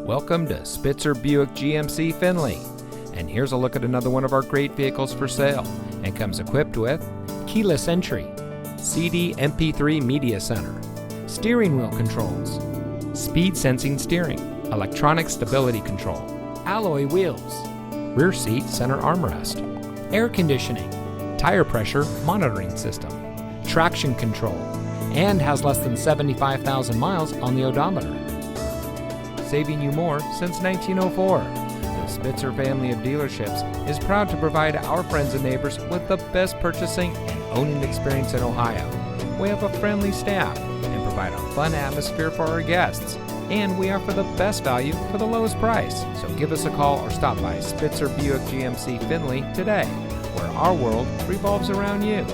Welcome to Spitzer Buick GMC Findlay. And here's a look at another one of our great vehicles for sale, and comes equipped with keyless entry, CD MP3 media center, steering wheel controls, speed sensing steering, electronic stability control, alloy wheels, rear seat center armrest, air conditioning, tire pressure monitoring system, traction control, and has less than 75,000 miles on the odometer. Saving you more since 1904. The Spitzer family of dealerships is proud to provide our friends and neighbors with the best purchasing and owning experience in Ohio. We have a friendly staff and provide a fun atmosphere for our guests. And we offer the best value for the lowest price. So give us a call or stop by Spitzer Buick GMC Findlay today, where our world revolves around you.